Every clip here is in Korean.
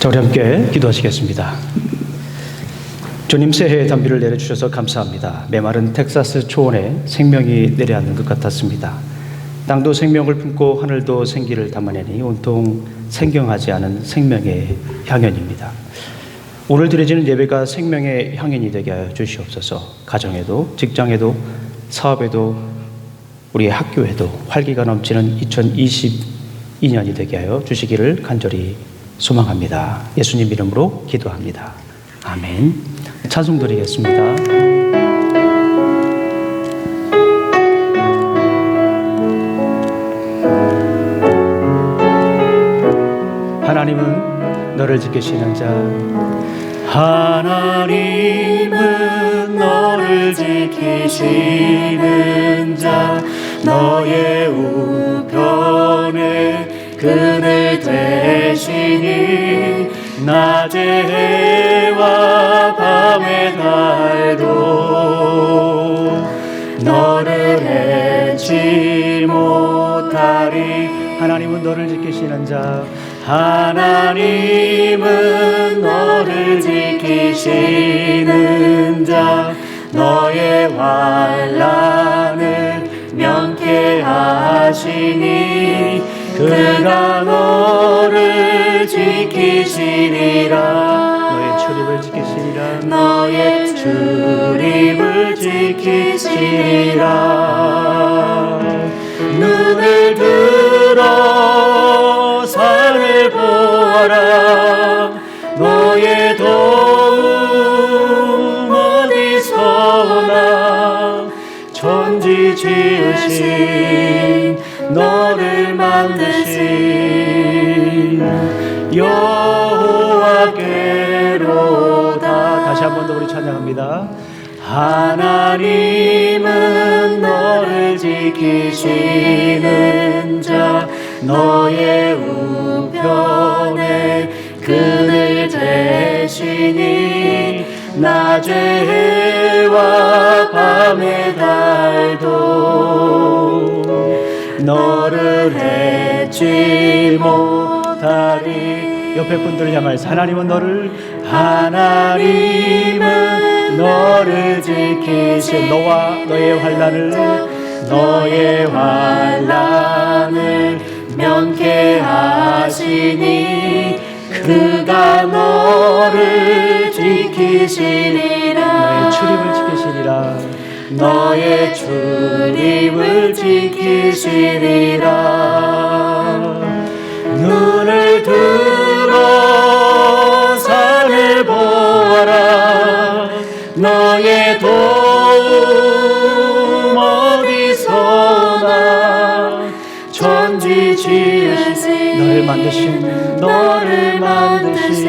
자, 우리 함께 기도하시겠습니다. 주님, 새해의 단비를 내려주셔서 감사합니다. 메마른 텍사스 초원에 생명이 내려앉는 것 같았습니다. 땅도 생명을 품고 하늘도 생기를 담아내니 온통 생경하지 않은 생명의 향연입니다. 오늘 드려지는 예배가 생명의 향연이 되게 하여 주시옵소서. 가정에도, 직장에도, 사업에도, 우리의 학교에도 활기가 넘치는 2022년이 되게 하여 주시기를 간절히 소망합니다. 예수님 이름으로 기도합니다. 아멘. 찬송 드리겠습니다. 하나님은 너를 지키시는 자, 하나님은 너를 지키시는 자, 너의 우편에 그늘 되시니 낮의 해와 밤의 달도 너를 해치 못하리. 하나님은 너를 지키시는 자, 하나님은 너를 지키시는 자, 너의 환난을 명쾌하시니 그가 너를 지키시리라. 너의 출입을 지키시리라. 너의 출입을 지키시리라. 눈을 들어 산을 보아라. 너의 도움 어디서나. 천지 지으신 너를 만드신 여호와께로다. 다시 한 번 더 우리 찬양합니다. 하나님은 너를 지키시는 자, 너의 우편에 그늘 되시니 낮의 해와 밤의 달도 너를 해치 못하리. 옆에 분들을 향하여서 하나님은 너를 지키시. 너와 너의 환난을 명쾌하시니 그가 너를 지키시리라. 너의 출입을 지키시리라. 눈을 들어 산을 보아라. 너의 도움 어디서나. 천지 지으신 너를 만드신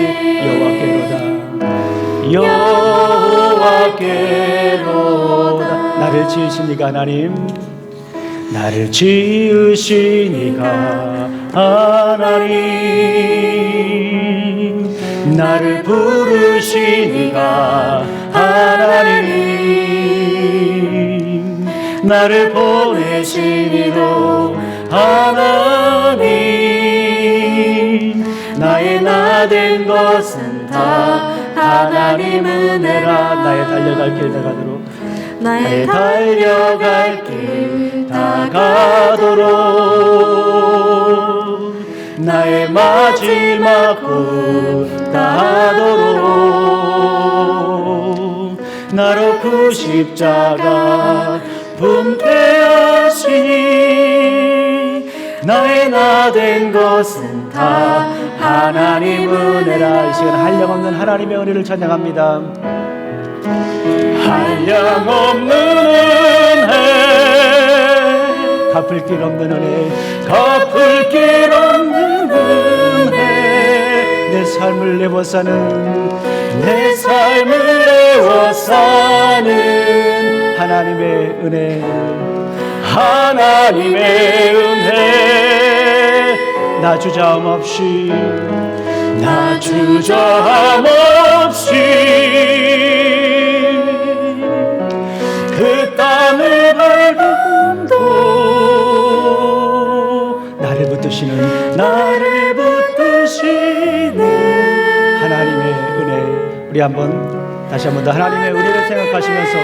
여호와께로다. 나를 지으시니가 하나님, 나를 지으시니가 하나님, 나를 부르시니가 하나님, 나를 보내시니도 하나님, 나의 나 된 것은 다 하나님 은혜라. 나의 달려갈 길 다가도록, 나의 달려갈 길 다가도록, 나의 마지막 굿 다하도록, 나로 그 십자가 분태하시니 나의 나 된 것은 다 하나님 은혜라. 이 시간 한량없는 하나님의 은혜를 찬양합니다. 한량없는 은혜, 갚을 길 없는 은혜, 갚을 길 없는 은혜, 내 삶을 내워 사는 하나님의 은혜, 하나님의 은혜, 나 주저함 없이 그 땅을 밟음도 나를 붙드시는 우리 다시 한번 더 하나님의 은혜를 생각하시면서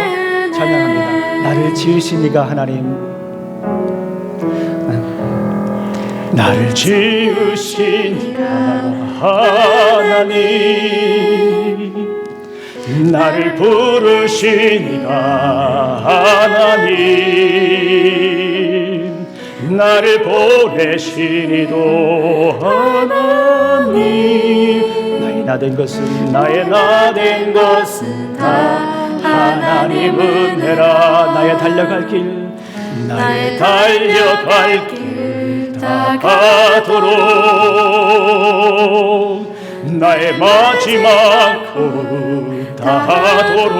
찬양합니다. 나를 지으신 이가 하나님, 나를 지으신 이가 하나님, 나를 부르신 이가 하나님, 나를 보내신 이도 하나님. 나의 나 된 것은 다 하나님 은혜라. 나의 달려갈 길 다 가도록, 나의 마지막 후 다하도록,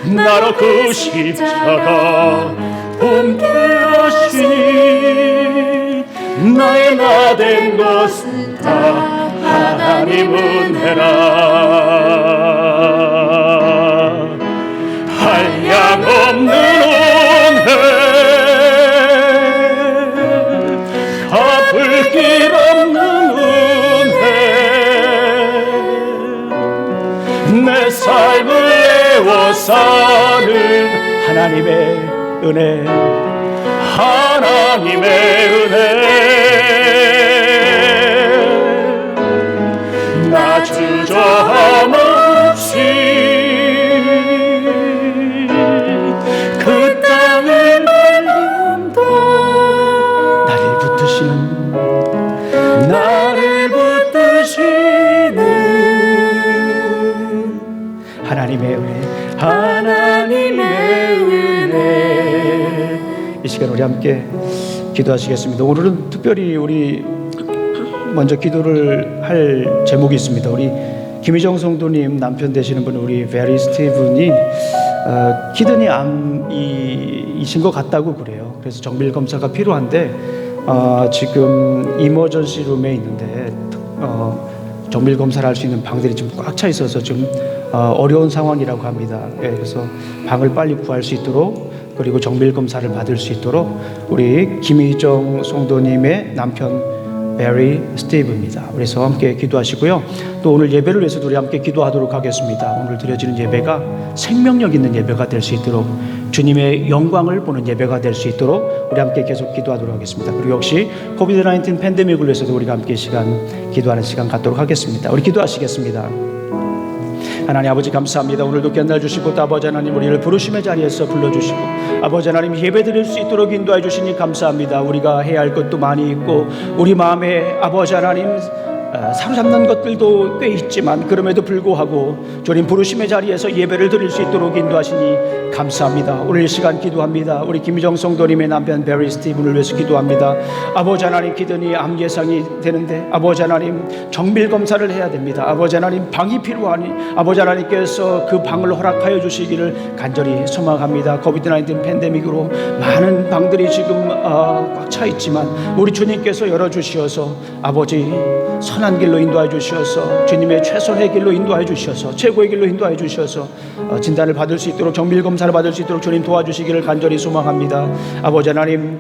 나로 그 십자가 봄게 하시니, 나의 나 된 것은 다 하나님 은혜라. 한량없는 은혜, 갚을 길 없는 은혜, 내 삶을 애워 사는 하나님의 은혜, 하나님의 은혜. 나 주저함 없이 그 땅을 밟는다. 나를 붙드시는 하나님의 은혜, 하나님의 은혜. 이 시간 우리 함께 기도하시겠습니다. 오늘은 특별히 우리 먼저 기도를 할 제목이 있습니다. 우리 김희정 성도님 남편 되시는 분, 우리 베리 스티븐이 키드니 암이신 것 같다고 그래요. 그래서 정밀 검사가 필요한데 지금 이머전시 룸에 있는데 정밀 검사를 할 수 있는 방들이 좀 꽉 차 있어서 좀 어려운 상황이라고 합니다. 그래서 방을 빨리 구할 수 있도록, 그리고 정밀 검사를 받을 수 있도록 우리 김희정 성도님의 남편 베리 스티브입니다. 그래서 함께 기도하시고요. 또 오늘 예배를 위해서도 우리 함께 기도하도록 하겠습니다. 오늘 드려지는 예배가 생명력 있는 예배가 될 수 있도록, 주님의 영광을 보는 예배가 될 수 있도록 우리 함께 계속 기도하도록 하겠습니다. 그리고 역시 코비드-19 팬데믹을 위해서도 우리가 함께 기도하는 시간 갖도록 하겠습니다. 우리 기도하시겠습니다. 하나님 아버지 감사합니다. 오늘도 견날 주시고 또 아버지 하나님 우리를 부르심의 자리에서 불러주시고 아버지 하나님 예배드릴 수 있도록 인도해 주시니 감사합니다. 우리가 해야 할 것도 많이 있고 우리 마음에 아버지 하나님 사로잡는 것들도 꽤 있지만 그럼에도 불구하고 주님 부르심의 자리에서 예배를 드릴 수 있도록 인도하시니 감사합니다. 오늘 이 시간 기도합니다. 우리 김희정 성도님의 남편 베리 스티븐을 위해서 기도합니다. 아버지 하나님 키드니 암 예상이 되는데 아버지 하나님 정밀 검사를 해야 됩니다. 아버지 하나님 방이 필요하니 아버지 하나님께서 그 방을 허락하여 주시기를 간절히 소망합니다. 코비드-19 팬데믹으로 많은 방들이 지금 꽉 차 있지만 우리 주님께서 열어주시어서 아버지 선한 길로 인도해 주셔서 주님의 최선의 길로 인도해 주셔서 최고의 길로 인도해 주셔서 진단을 받을 수 있도록 정밀 검사를 받을 수 있도록 주님 도와주시기를 간절히 소망합니다. 아버지 하나님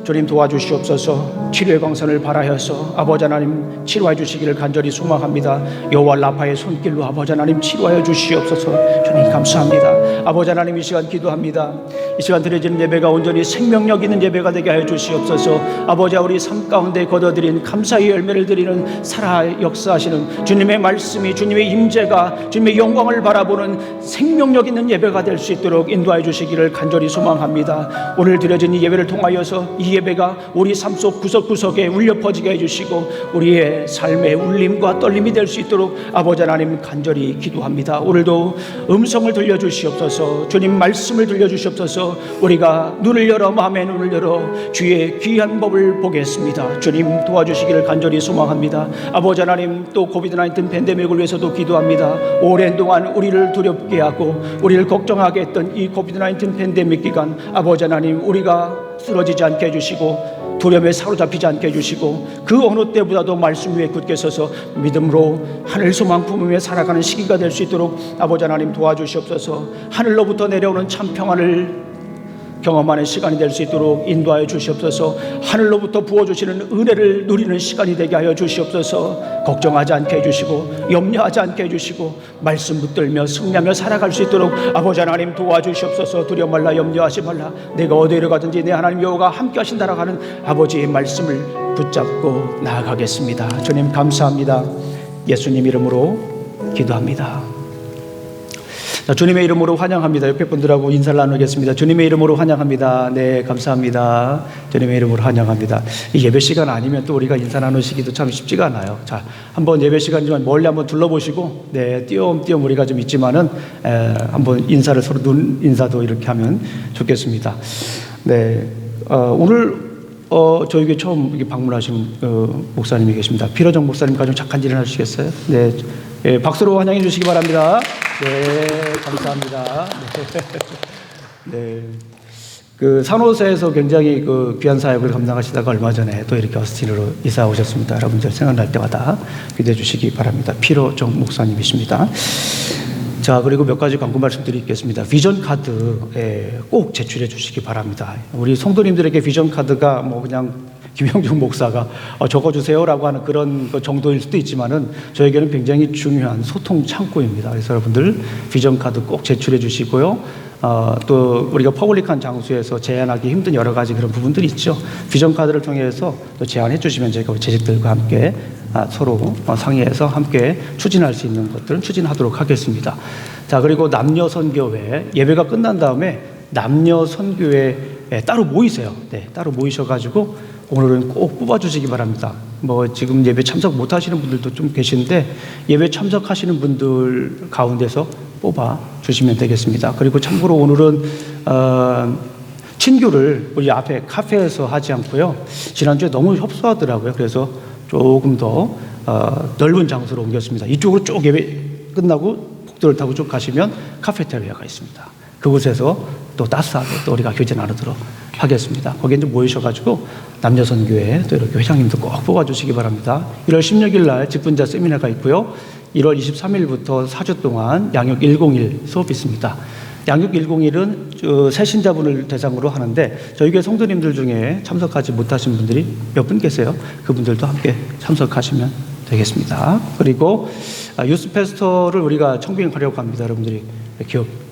주님 도와주시옵소서. 치료의 광선을 발하여서 아버지 하나님 치료해 주시기를 간절히 소망합니다. 여호와 라파의 손길로 아버지 하나님 치료하여 주시옵소서. 주님 감사합니다. 아버지 하나님 이 시간 기도합니다. 이 시간 드려지는 예배가 온전히 생명력 있는 예배가 되게 하여 주시옵소서. 아버지 우리 삶 가운데 거둬들인 감사의 열매를 드리는 살아 역사하시는 주님의 말씀이 주님의 임재가 주님의 영광을 바라보는 생명력 있는 예배가 될 수 있도록 인도하여 주시기를 간절히 소망합니다. 오늘 드려진 이 예배를 통하여서 이 예배가 우리 삶 속 구석구석에 울려 퍼지게 해주시고 우리의 삶의 울림과 떨림이 될 수 있도록 아버지 하나님 간절히 기도합니다. 오늘도 음성을 들려주시옵소서. 주님 말씀을 들려주시옵소서. 우리가 눈을 열어 마음의 눈을 열어 주의 귀한 법을 보겠습니다. 주님 도와주시기를 간절히 소망합니다. 아버지 하나님 또 코비드-19 팬데믹을 위해서도 기도합니다. 오랜 동안 우리를 두렵게 하고 우리를 걱정하게 했던 이 코비드-19 팬데믹 기간 아버지 하나님 우리가 쓰러지지 않게 해주시고 두려움에 사로잡히지 않게 해주시고 그 어느 때보다도 말씀 위에 굳게 서서 믿음으로 하늘 소망 품으며 살아가는 시기가 될 수 있도록 아버지 하나님 도와주시옵소서. 하늘로부터 내려오는 참 평안을 경험하는 시간이 될 수 있도록 인도하여 주시옵소서. 하늘로부터 부어주시는 은혜를 누리는 시간이 되게 하여 주시옵소서. 걱정하지 않게 해주시고 염려하지 않게 해주시고 말씀 붙들며 승리하며 살아갈 수 있도록 아버지 하나님 도와주시옵소서. 두려워 말라, 염려하지 말라. 내가 어디로 가든지 내 하나님 여호와가 함께 하신다라고 하는 아버지의 말씀을 붙잡고 나아가겠습니다. 주님 감사합니다. 예수님 이름으로 기도합니다. 주님의 이름으로 환영합니다. 옆에 분들하고 인사를 나누겠습니다. 주님의 이름으로 환영합니다. 네, 감사합니다. 주님의 이름으로 환영합니다. 이 예배 시간 아니면 또 우리가 인사 나누시기도 참 쉽지가 않아요. 자, 한번 예배 시간이지만 멀리 한번 둘러보시고, 네, 띄엄띄엄 우리가 좀 있지만은 한번 인사를 서로 눈 인사도 이렇게 하면 좋겠습니다. 네, 오늘 저에게 처음 이렇게 방문하신 목사님이 계십니다. 피로정 목사님 가좀 잠깐 일어나주시겠어요? 네, 네, 박수로 환영해 주시기 바랍니다. 네, 감사합니다. 네, 그 산호세에서 굉장히 그 귀한 사역을 감당하시다가 얼마 전에 또 이렇게 어스틴으로 이사 오셨습니다. 여러분들 생각날 때마다 기도해 주시기 바랍니다. 피로정 목사님이십니다. 자, 그리고 몇 가지 광고 말씀드리겠습니다. 비전 카드 꼭 제출해 주시기 바랍니다. 우리 성도님들에게 비전 카드가 뭐 그냥 김영중 목사가 적어주세요라고 하는 그런 정도일 수도 있지만은 저에게는 굉장히 중요한 소통 창구입니다. 그래서 여러분들 비전 카드 꼭 제출해 주시고요. 또 우리가 퍼블릭한 장소에서 제안하기 힘든 여러 가지 그런 부분들이 있죠. 비전 카드를 통해서 또 제안해 주시면 저희가 우리 재직들과 함께 서로 상의해서 함께 추진할 수 있는 것들은 추진하도록 하겠습니다. 자, 그리고 남녀 선교회 예배가 끝난 다음에 남녀 선교회에 따로 모이세요. 네, 따로 모이셔가지고 오늘은 꼭 뽑아주시기 바랍니다. 뭐 지금 예배 참석 못하시는 분들도 좀 계신데 예배 참석하시는 분들 가운데서 뽑아 주시면 되겠습니다. 그리고 참고로 오늘은 친교를 우리 앞에 카페에서 하지 않고요. 지난주에 너무 협소하더라고요. 그래서 조금 더 넓은 장소로 옮겼습니다. 이쪽으로 쭉 예배 끝나고 복도를 타고 쭉 가시면 카페테리아가 있습니다. 그곳에서 또 따스하게 또 우리가 교제 나누도록 하겠습니다. 거기에 이제 모이셔가지고 남녀선교회 또 이렇게 회장님도 꼭 뽑아주시기 바랍니다. 1월 16일 날 직분자 세미나가 있고요. 1월 23일부터 4주 동안 양육 101 수업이 있습니다. 양육 101은 새신자분을 대상으로 하는데 저희 교회 성도님들 중에 참석하지 못하신 분들이 몇 분 계세요. 그분들도 함께 참석하시면 되겠습니다. 그리고 유스 페스터를 우리가 청빙하려고 합니다. 여러분들이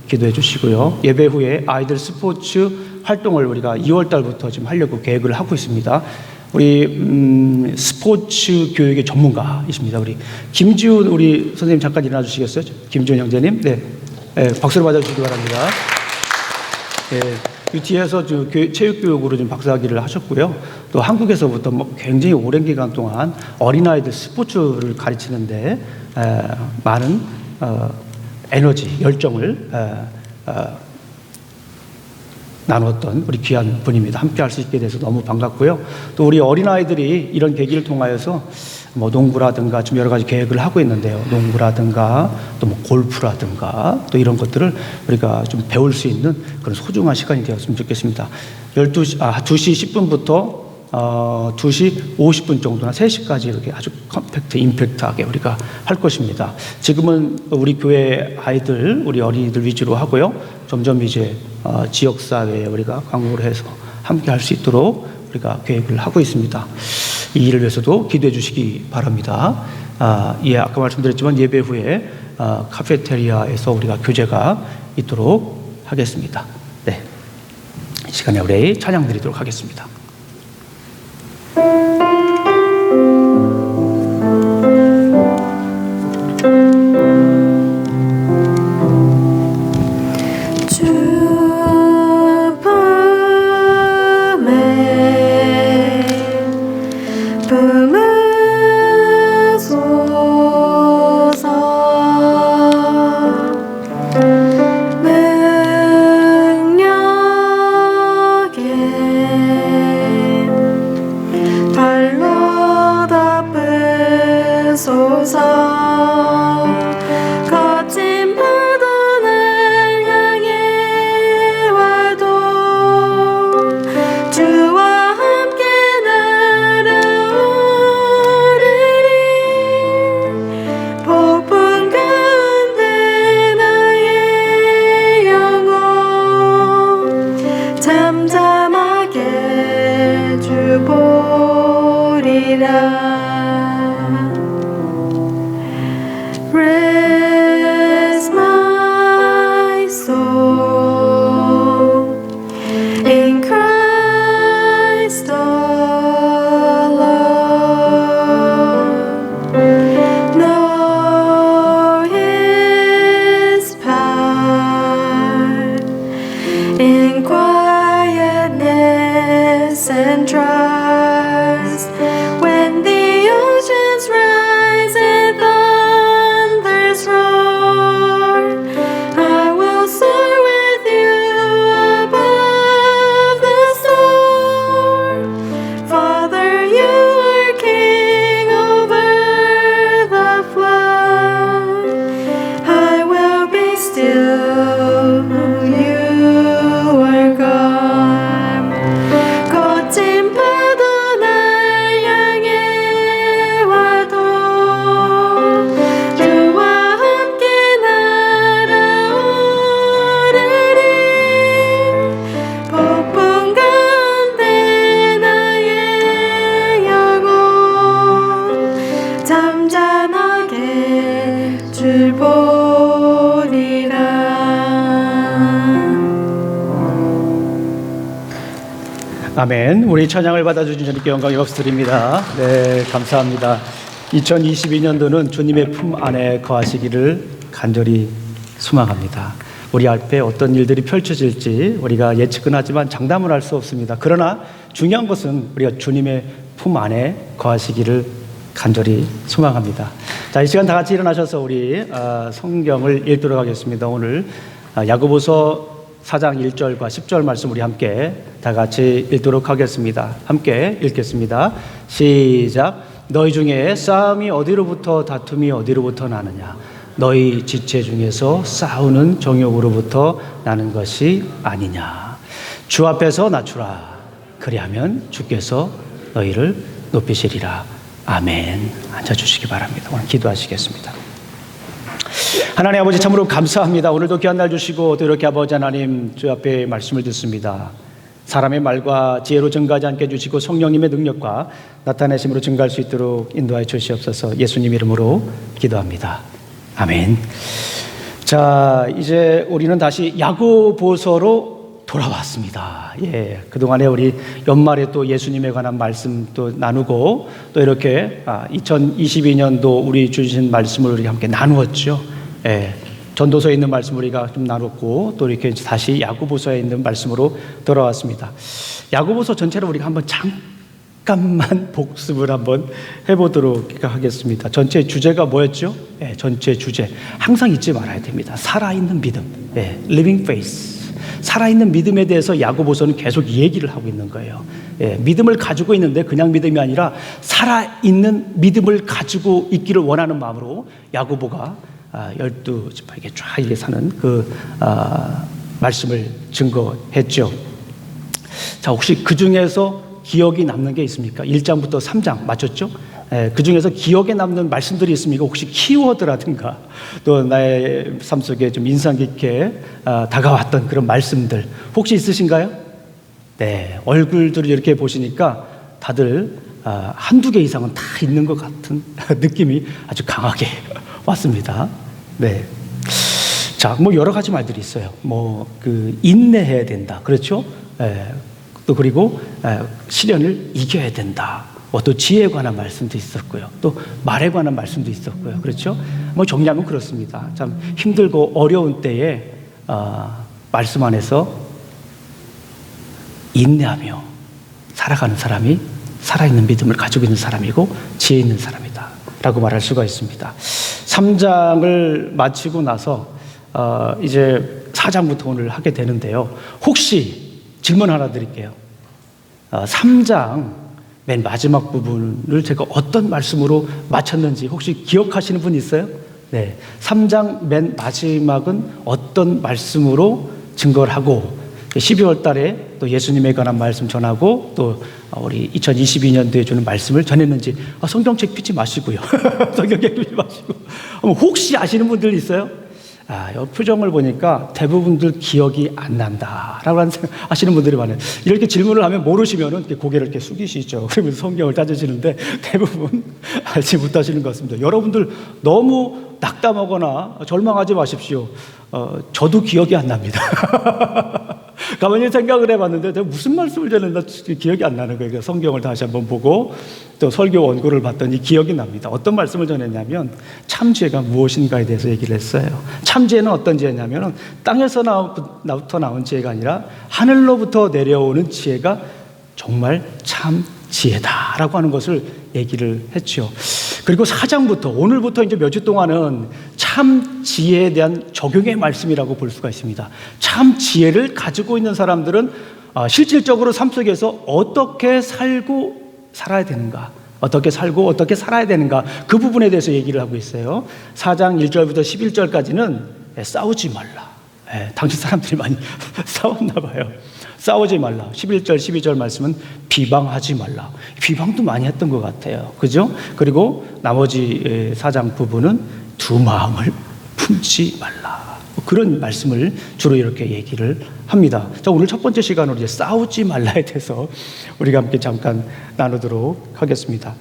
기도해 주시고요. 예배 후에 아이들 스포츠 활동을 우리가 2월 달부터 지금 하려고 계획을 하고 있습니다. 우리 스포츠 교육의 전문가이십니다. 우리 김지훈 우리 선생님 잠깐 일어나 주시겠어요? 김지훈 형제님. 네, 박수를 받아주시기 바랍니다. 네, UT에서 체육교육으로 좀 박사학위를 하셨고요. 또 한국에서부터 뭐 굉장히 오랜 기간 동안 어린아이들 스포츠를 가르치는데 많은 에너지, 열정을 나눴던 우리 귀한 분입니다. 함께 할 수 있게 돼서 너무 반갑고요. 또 우리 어린아이들이 이런 계기를 통하여서 뭐 농구라든가 좀 여러 가지 계획을 하고 있는데요. 농구라든가 또 뭐 골프라든가 또 이런 것들을 우리가 좀 배울 수 있는 그런 소중한 시간이 되었으면 좋겠습니다. 2시 10분부터 2시 50분 정도나 3시까지 이렇게 아주 컴팩트, 임팩트하게 우리가 할 것입니다. 지금은 우리 교회 아이들, 우리 어린이들 위주로 하고요. 점점 이제 지역사회에 우리가 광고를 해서 함께 할 수 있도록 우리가 계획을 하고 있습니다. 이 일을 위해서도 기도해 주시기 바랍니다. 아까 말씀드렸지만 예배 후에 카페테리아에서 우리가 교제가 있도록 하겠습니다. 네, 이 시간에 우리 찬양 드리도록 하겠습니다. time 빛을 보리라. 아멘. 우리 찬양을 받아주신 주님께 영광 역수드립니다. 네, 감사합니다. 2022년도는 주님의 품 안에 거하시기를 간절히 소망합니다. 우리 앞에 어떤 일들이 펼쳐질지 우리가 예측은 하지만 장담을 할 수 없습니다. 그러나 중요한 것은 우리가 주님의 품 안에 거하시기를 간절히 소망합니다. 자, 이 시간 다 같이 일어나셔서 우리 성경을 읽도록 하겠습니다. 오늘 야고보서 4장 1절과 10절 말씀 우리 함께 다 같이 읽도록 하겠습니다. 함께 읽겠습니다. 시작. 너희 중에 싸움이 어디로부터 다툼이 어디로부터 나느냐? 너희 지체 중에서 싸우는 정욕으로부터 나는 것이 아니냐? 주 앞에서 낮추라. 그리하면 주께서 너희를 높이시리라. 아멘. 앉아주시기 바랍니다. 오늘 기도하시겠습니다. 하나님 아버지 참으로 감사합니다. 오늘도 귀한 날 주시고 또 이렇게 아버지 하나님 주 앞에 말씀을 듣습니다. 사람의 말과 지혜로 증가하지 않게 해주시고 성령님의 능력과 나타내심으로 증가할 수 있도록 인도하여 주시옵소서. 예수님 이름으로 기도합니다. 아멘. 자, 이제 우리는 다시 야고보서로 돌아왔습니다. 예, 그동안에 우리 연말에 또 예수님에 관한 말씀 또 나누고 또 이렇게 2022년도 우리 주신 말씀을 우리 함께 나누었죠. 예, 전도서에 있는 말씀 우리가 좀 나눴고 또 이렇게 다시 야고보서에 있는 말씀으로 돌아왔습니다. 야고보서 전체를 우리가 한번 잠깐만 복습을 한번 해보도록 하겠습니다. 전체 주제가 뭐였죠? 예, 전체 주제 항상 잊지 말아야 됩니다. 살아있는 믿음, 예, living faith. 살아있는 믿음에 대해서 야고보서는 계속 얘기를 하고 있는 거예요. 예, 믿음을 가지고 있는데 그냥 믿음이 아니라 살아있는 믿음을 가지고 있기를 원하는 마음으로 야고보가 12지파에게 쫙 이렇게 사는 그 말씀을 증거했죠. 자, 혹시 그 중에서 기억이 남는 게 있습니까? 1장부터 3장 맞췄죠? 그 중에서 기억에 남는 말씀들이 있습니까? 혹시 키워드라든가 또 나의 삶 속에 좀 인상 깊게 다가왔던 그런 말씀들 혹시 있으신가요? 네, 얼굴들을 이렇게 보시니까 다들 한두 개 이상은 다 있는 것 같은 느낌이 아주 강하게 왔습니다. 네. 자, 뭐 여러 가지 말들이 있어요. 인내해야 된다. 그렇죠? 또 그리고 시련을 이겨야 된다. 또 지혜에 관한 말씀도 있었고요. 또 말에 관한 말씀도 있었고요. 그렇죠? 정리하면 그렇습니다. 참 힘들고 어려운 때에 말씀 안에서 인내하며 살아가는 사람이 살아있는 믿음을 가지고 있는 사람이고 지혜 있는 사람이다 라고 말할 수가 있습니다. 3장을 마치고 나서 이제 4장부터 오늘 하게 되는데요. 혹시 질문 하나 드릴게요. 3장 맨 마지막 부분을 제가 어떤 말씀으로 마쳤는지 혹시 기억하시는 분 있어요? 네, 3장 맨 마지막은 어떤 말씀으로 증거를 하고 12월 달에 또 예수님에 관한 말씀 전하고 또 우리 2022년도에 주는 말씀을 전했는지 성경책 펴지 마시고요. 성경책 펴지 마시고 혹시 아시는 분들 있어요? 이 표정을 보니까 대부분들 기억이 안 난다라고 하시는 분들이 많아요. 이렇게 질문을 하면 모르시면은 고개를 이렇게 숙이시죠. 그러면서 성경을 찾으시는데 대부분 알지 못하시는 것 같습니다. 여러분들 너무 낙담하거나 절망하지 마십시오. 저도 기억이 안 납니다. 가만히 생각을 해봤는데 내가 무슨 말씀을 전했나 기억이 안 나는 거예요. 그래서 성경을 다시 한번 보고 또 설교 원고를 봤더니 기억이 납니다. 어떤 말씀을 전했냐면 참지혜가 무엇인가에 대해서 얘기를 했어요. 참지혜는 어떤 지혜냐면 땅에서부터 나온 지혜가 아니라 하늘로부터 내려오는 지혜가 정말 참 지혜다라고 하는 것을 얘기를 했죠. 그리고 4장부터 오늘부터 이제 몇 주 동안은 참 지혜에 대한 적용의 말씀이라고 볼 수가 있습니다. 참 지혜를 가지고 있는 사람들은 실질적으로 삶 속에서 어떻게 살고 살아야 되는가, 어떻게 살고 어떻게 살아야 되는가, 그 부분에 대해서 얘기를 하고 있어요. 4장 1절부터 11절까지는 싸우지 말라. 당시 사람들이 많이 싸웠나 봐요. 싸우지 말라. 11절, 12절 말씀은 비방하지 말라. 비방도 많이 했던 것 같아요. 그죠? 그리고 나머지 4장 부분은 두 마음을 품지 말라. 그런 말씀을 주로 이렇게 얘기를 합니다. 자, 오늘 첫 번째 시간으로 이제 싸우지 말라에 대해서 우리가 함께 잠깐 나누도록 하겠습니다.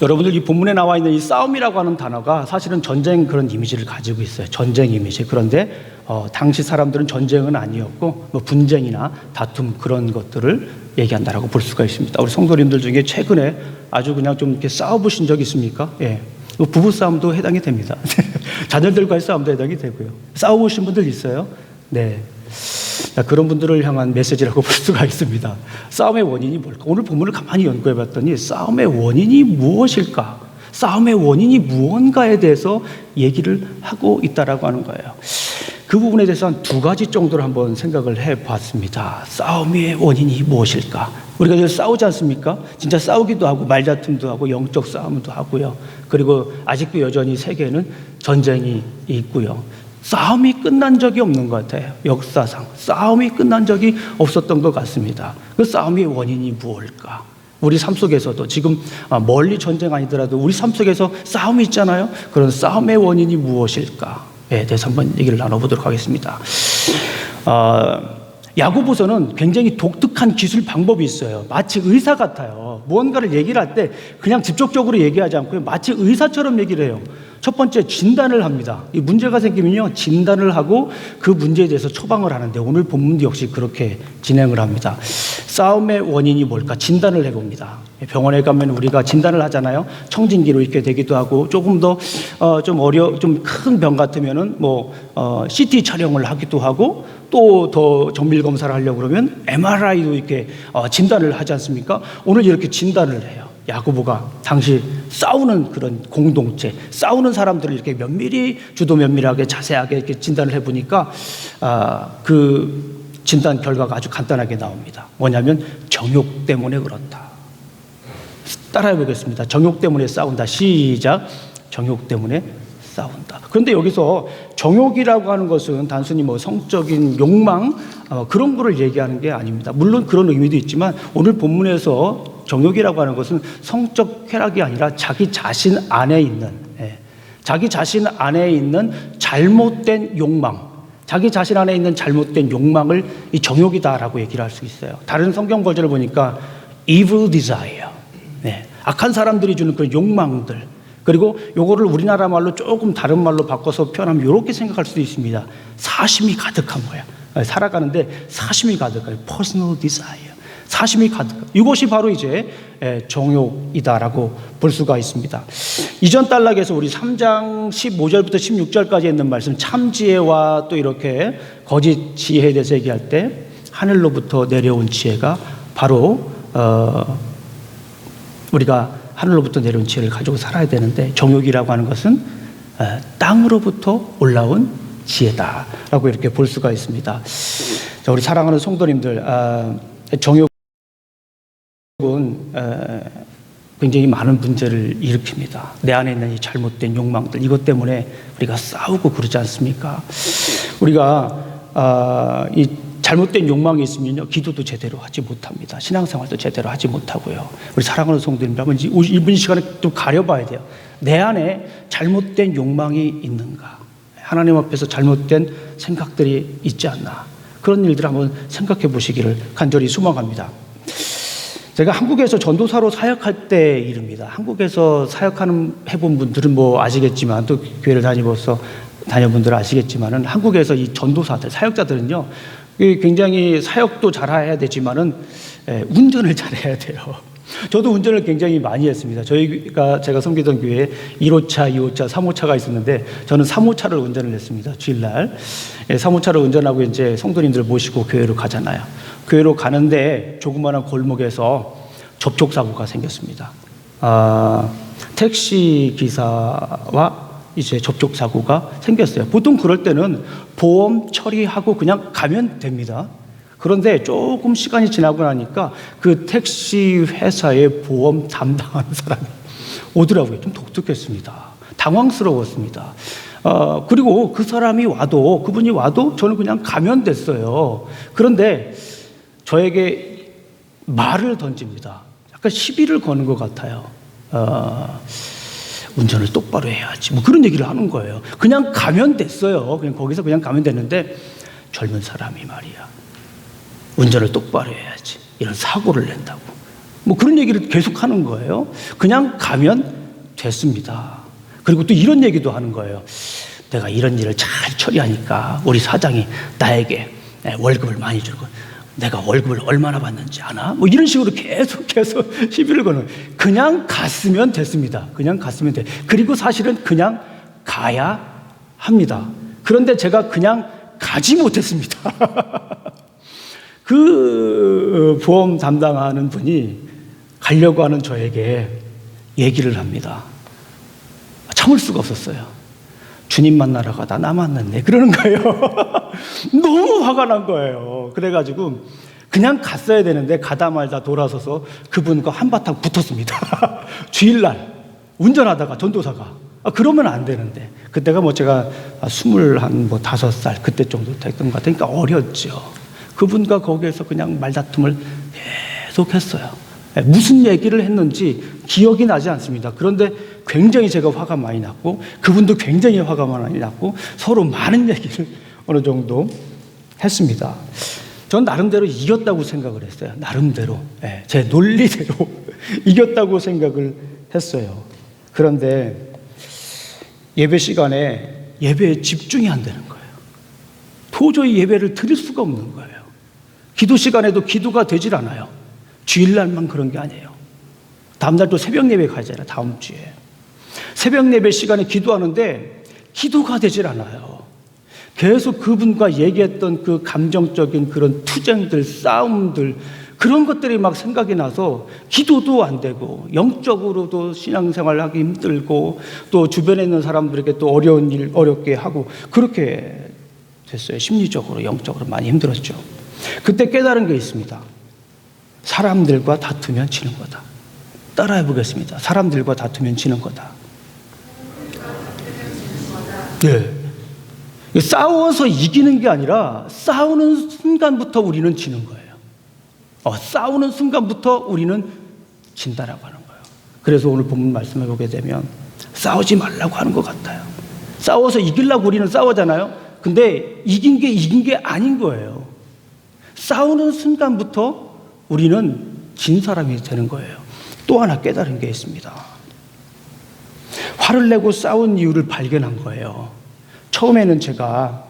여러분들 이 본문에 나와 있는 이 싸움이라고 하는 단어가 사실은 전쟁 그런 이미지를 가지고 있어요. 전쟁 이미지. 그런데 당시 사람들은 전쟁은 아니었고 뭐 분쟁이나 다툼 그런 것들을 얘기한다라고 볼 수가 있습니다. 우리 성도님들 중에 최근에 아주 그냥 좀 이렇게 싸워보신 적 있습니까? 예. 부부 싸움도 해당이 됩니다. 자녀들과의 싸움도 해당이 되고요. 싸워보신 분들 있어요? 네. 그런 분들을 향한 메시지라고 볼 수가 있습니다. 싸움의 원인이 뭘까? 오늘 본문을 가만히 연구해 봤더니 싸움의 원인이 무엇일까? 싸움의 원인이 무언가에 대해서 얘기를 하고 있다라고 하는 거예요. 그 부분에 대해서 한 두 가지 정도를 한번 생각을 해 봤습니다. 싸움의 원인이 무엇일까? 우리가 늘 싸우지 않습니까? 진짜 싸우기도 하고 말다툼도 하고 영적 싸움도 하고요. 그리고 아직도 여전히 세계에는 전쟁이 있고요. 싸움이 끝난 적이 없는 것 같아요. 역사상 싸움이 끝난 적이 없었던 것 같습니다. 그 싸움의 원인이 무엇일까? 우리 삶 속에서도 지금 멀리 전쟁 아니더라도 우리 삶 속에서 싸움이 있잖아요. 그런 싸움의 원인이 무엇일까에 대해서 한번 얘기를 나눠보도록 하겠습니다. 야고보서는 굉장히 독특한 기술 방법이 있어요. 마치 의사 같아요. 무언가를 얘기를 할 때 그냥 직접적으로 얘기하지 않고 마치 의사처럼 얘기를 해요. 첫 번째 진단을 합니다. 이 문제가 생기면요 진단을 하고 그 문제에 대해서 처방을 하는데 오늘 본문도 역시 그렇게 진행을 합니다. 싸움의 원인이 뭘까 진단을 해봅니다. 병원에 가면 우리가 진단을 하잖아요. 청진기로 이렇게 되기도 하고 조금 더 좀 큰 병 같으면은 CT 촬영을 하기도 하고 또 더 정밀 검사를 하려고 그러면 MRI도 이렇게 진단을 하지 않습니까? 오늘 이렇게 진단을 해요. 야고보가 당시 싸우는 그런 공동체, 싸우는 사람들을 이렇게 주도 면밀하게 자세하게 이렇게 진단을 해보니까 그 진단 결과가 아주 간단하게 나옵니다. 뭐냐면 정욕 때문에 그렇다. 따라해 보겠습니다. 정욕 때문에 싸운다. 시작. 정욕 때문에 싸운다. 그런데 여기서 정욕이라고 하는 것은 단순히 성적인 욕망 그런 거를 얘기하는 게 아닙니다. 물론 그런 의미도 있지만 오늘 본문에서 정욕이라고 하는 것은 성적 쾌락이 아니라 자기 자신 안에 있는 잘못된 욕망, 자기 자신 안에 있는 잘못된 욕망을 이 정욕이다라고 얘기를 할 수 있어요. 다른 성경 구절을 보니까 evil desire, 악한 사람들이 주는 그런 욕망들, 그리고 요거를 우리나라 말로 조금 다른 말로 바꿔서 표현하면 이렇게 생각할 수도 있습니다. 사심이 가득한 거야. 살아가는데 사심이 가득한 personal desire, 사심이 가득한 이것이 바로 이제 정욕이다라고 볼 수가 있습니다. 이전 단락에서 우리 3장 15절부터 16절까지 있는 말씀 참지혜와 또 이렇게 거짓 지혜에 대해서 얘기할 때 하늘로부터 내려온 지혜가 바로 우리가 하늘로부터 내려온 지혜를 가지고 살아야 되는데 정욕이라고 하는 것은 땅으로부터 올라온 지혜다라고 이렇게 볼 수가 있습니다. 자, 우리 사랑하는 성도님들, 정욕은 굉장히 많은 문제를 일으킵니다. 내 안에 있는 이 잘못된 욕망들, 이것 때문에 우리가 싸우고 그러지 않습니까? 우리가 이 잘못된 욕망이 있으면요 기도도 제대로 하지 못합니다. 신앙생활도 제대로 하지 못하고요. 우리 사랑하는 성도님들 한번 이번 시간에 좀 가려봐야 돼요. 내 안에 잘못된 욕망이 있는가? 하나님 앞에서 잘못된 생각들이 있지 않나? 그런 일들을 한번 생각해 보시기를 간절히 소망합니다. 제가 한국에서 전도사로 사역할 때 일입니다. 한국에서 해본 분들은 아시겠지만 또 교회를 다녀본 분들은 아시겠지만은 한국에서 이 전도사들, 사역자들은요 굉장히 사역도 잘해야 되지만은 운전을 잘해야 돼요. 저도 운전을 굉장히 많이 했습니다. 제가 섬기던 교회에 1호차, 2호차, 3호차가 있었는데 저는 3호차를 운전을 했습니다. 주일날 3호차를 운전하고 이제 성도님들 모시고 교회로 가잖아요. 교회로 가는데 조그마한 골목에서 접촉사고가 생겼습니다. 택시 기사와 이제 접촉사고가 생겼어요. 보통 그럴 때는 보험 처리하고 그냥 가면 됩니다. 그런데 조금 시간이 지나고 나니까 그 택시 회사의 보험 담당하는 사람이 오더라고요. 좀 독특했습니다. 당황스러웠습니다. 그리고 그분이 와도 저는 그냥 가면 됐어요. 그런데 저에게 말을 던집니다. 약간 시비를 거는 것 같아요. 운전을 똑바로 해야지. 그런 얘기를 하는 거예요. 그냥 가면 됐어요. 거기서 그냥 가면 됐는데 젊은 사람이 말이야. 운전을 똑바로 해야지. 이런 사고를 낸다고. 뭐 그런 얘기를 계속 하는 거예요. 그냥 가면 됐습니다. 그리고 또 이런 얘기도 하는 거예요. 내가 이런 일을 잘 처리하니까 우리 사장이 나에게 월급을 많이 주고, 내가 월급을 얼마나 받는지 아나? 뭐 이런 식으로 계속해서 시비를 거는. 그냥 갔으면 됐습니다. 그냥 갔으면 돼. 그리고 사실은 그냥 가야 합니다. 그런데 제가 그냥 가지 못했습니다. 그 보험 담당하는 분이 가려고 하는 저에게 얘기를 합니다. 참을 수가 없었어요. 주님 만나러 가다 나 만났네, 그러는 거예요. 너무 화가 난 거예요. 그래가지고 그냥 갔어야 되는데 가다 말다 돌아서서 그분과 한바탕 붙었습니다. 주일날 운전하다가 전도사가. 그러면 안 되는데. 그때가 뭐 제가 25살 그때 정도 됐던 것 같으니까 어렸죠. 그분과 거기에서 그냥 말다툼을 계속했어요. 무슨 얘기를 했는지 기억이 나지 않습니다. 그런데 굉장히 제가 화가 많이 났고, 그분도 굉장히 화가 많이 났고, 서로 많은 얘기를 어느 정도 했습니다. 전 나름대로 이겼다고 생각을 했어요. 나름대로, 제 논리대로 이겼다고 생각을 했어요. 그런데 예배 시간에 예배에 집중이 안 되는 거예요. 도저히 예배를 드릴 수가 없는 거예요. 기도 시간에도 기도가 되질 않아요. 주일날만 그런 게 아니에요. 다음날 또 새벽 예배 가잖아요. 다음 주에 새벽 예배 시간에 기도하는데 기도가 되질 않아요. 계속 그분과 얘기했던 그 감정적인 그런 투쟁들, 싸움들, 그런 것들이 막 생각이 나서 기도도 안 되고, 영적으로도 신앙생활 하기 힘들고, 또 주변에 있는 사람들에게 또 어려운 일 어렵게 하고, 그렇게 됐어요. 심리적으로, 영적으로 많이 힘들었죠. 그때 깨달은 게 있습니다. 사람들과 다투면 지는 거다. 따라해 보겠습니다. 사람들과 다투면 지는 거다. 네. 싸워서 이기는 게 아니라 싸우는 순간부터 우리는 지는 거예요. 싸우는 순간부터 우리는 진다라고 하는 거예요. 그래서 오늘 본문 말씀을 보게 되면 싸우지 말라고 하는 것 같아요. 싸워서 이기려고 우리는 싸우잖아요. 근데 이긴 게 아닌 거예요. 싸우는 순간부터 우리는 진 사람이 되는 거예요. 또 하나 깨달은 게 있습니다. 화를 내고 싸운 이유를 발견한 거예요. 처음에는 제가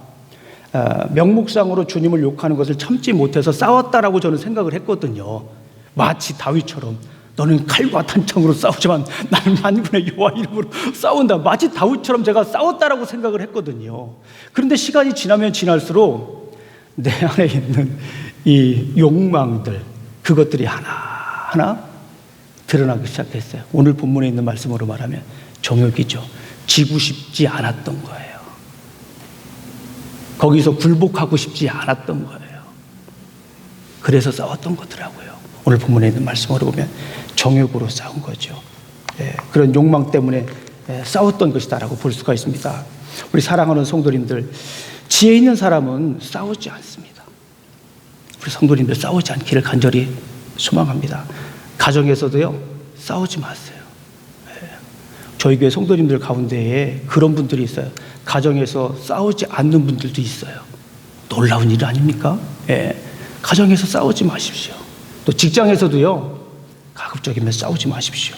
명목상으로 주님을 욕하는 것을 참지 못해서 싸웠다라고 저는 생각을 했거든요. 마치 다윗처럼 너는 칼과 단창으로 싸우지만 나는 만군의 여호와 이름으로 싸운다. 마치 다윗처럼 제가 싸웠다라고 생각을 했거든요. 그런데 시간이 지나면 지날수록 내 안에 있는 이 욕망들, 그것들이 하나하나 드러나기 시작했어요. 오늘 본문에 있는 말씀으로 말하면 정욕이죠. 지고 싶지 않았던 거예요. 거기서 굴복하고 싶지 않았던 거예요. 그래서 싸웠던 거더라고요. 오늘 본문에 있는 말씀으로 보면 정욕으로 싸운 거죠. 그런 욕망 때문에 싸웠던 것이다라고 볼 수가 있습니다. 우리 사랑하는 성도님들, 지혜 있는 사람은 싸우지 않습니다. 우리 성도님들 싸우지 않기를 간절히 소망합니다. 가정에서도요, 싸우지 마세요. 저희 교회 성도님들 가운데에 그런 분들이 있어요. 가정에서 싸우지 않는 분들도 있어요. 놀라운 일 아닙니까? 가정에서 싸우지 마십시오. 또 직장에서도요, 가급적이면 싸우지 마십시오.